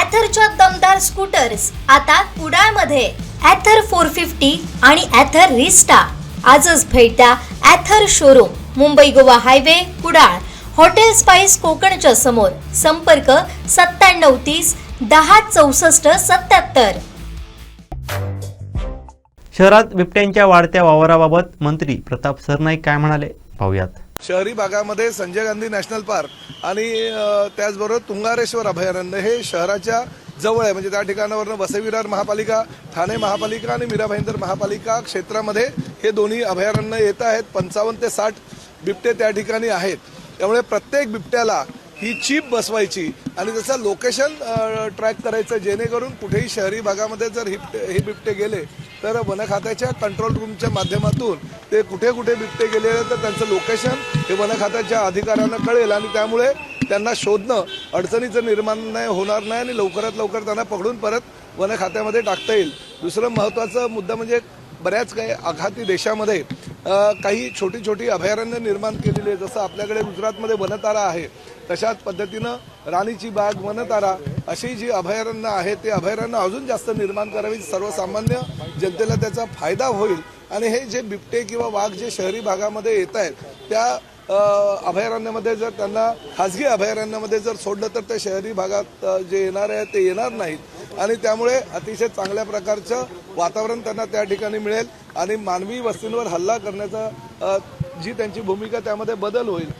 ॲथरच्या दमदार स्कूटर्स आता कुडाळमध्ये. ॲथर 450 आणि ॲथर रिस्टा. आजच भेट द्या Ather showroom, Mumbai Goa highway, Kudal. Hotel spice कोकणच्या समोर. संपर्क 9730 106477. शहरात बिबट्यांच्या वाढत्या वावराबाबत मंत्री प्रताप सरनाईक काय म्हणाले पाहूयात. शहरी भागामध्ये संजय गांधी नॅशनल पार्क आणि त्याचबरोबर तुंगारेश्वर अभयारण्य हे शहराच्या जवळ आहे. म्हणजे त्या ठिकाणावरनं वसई-विरार महापालिका, ठाणे महापालिका आणि मीरा भाईंदर महापालिका क्षेत्रामध्ये हे दोन्ही अभयारण्य येत आहेत. 55 ते 60 बिबटे त्या ठिकाणी आहेत. त्यामुळे प्रत्येक बिबट्याला ही चीप बसवायची आणि त्याचं लोकेशन ट्रॅक करायचं, जेणेकरून कुठेही शहरी भागामध्ये जर हे बिबटे गेले तर वन खात्याच्या कंट्रोल रूमच्या माध्यमातून ते कुठे कुठे बिबटे गेले तर त्यांचं लोकेशन हे वन खात्याच्या अधिकाऱ्यांना कळेल आणि त्यामुळे त्यांना शोधणं अडचणीचं निर्माण होणार नाही आणि लवकरात लवकर त्यांना पकडून परत वन खात्यामध्ये टाकता येईल. दुसरं महत्त्वाचा मुद्दा म्हणजे बऱ्याच काही आघाती देशामध्ये काही छोटी छोटी अभयारण्य निर्माण केलेली आहे. जसं आपल्याकडे गुजरातमध्ये वनतारा आहे, तशाच पद्धतीनं राणीची बाग, वनतारा अशी जी अभयारण्य आहेत ते अभयारण्य अजून जास्त निर्माण करावी. सर्वसामान्य जनतेला त्याचा फायदा होईल आणि हे जे बिबटे किंवा वाघ जे शहरी भागामध्ये येत आहेत त्या अभयारण्यामध्ये जर त्यांना खाजगी अभयारण्यामध्ये जर सोडलं तर ते शहरी भागात जे येणार आहे ते येणार नाहीत आणि त्यामुळे अतिशय चांगल्या प्रकारचं वातावरण त्यांना त्या ठिकाणी मिळेल आणि मानवी वस्तींवर हल्ला करण्याचा जी त्यांची भूमिका त्यामध्ये बदल होईल.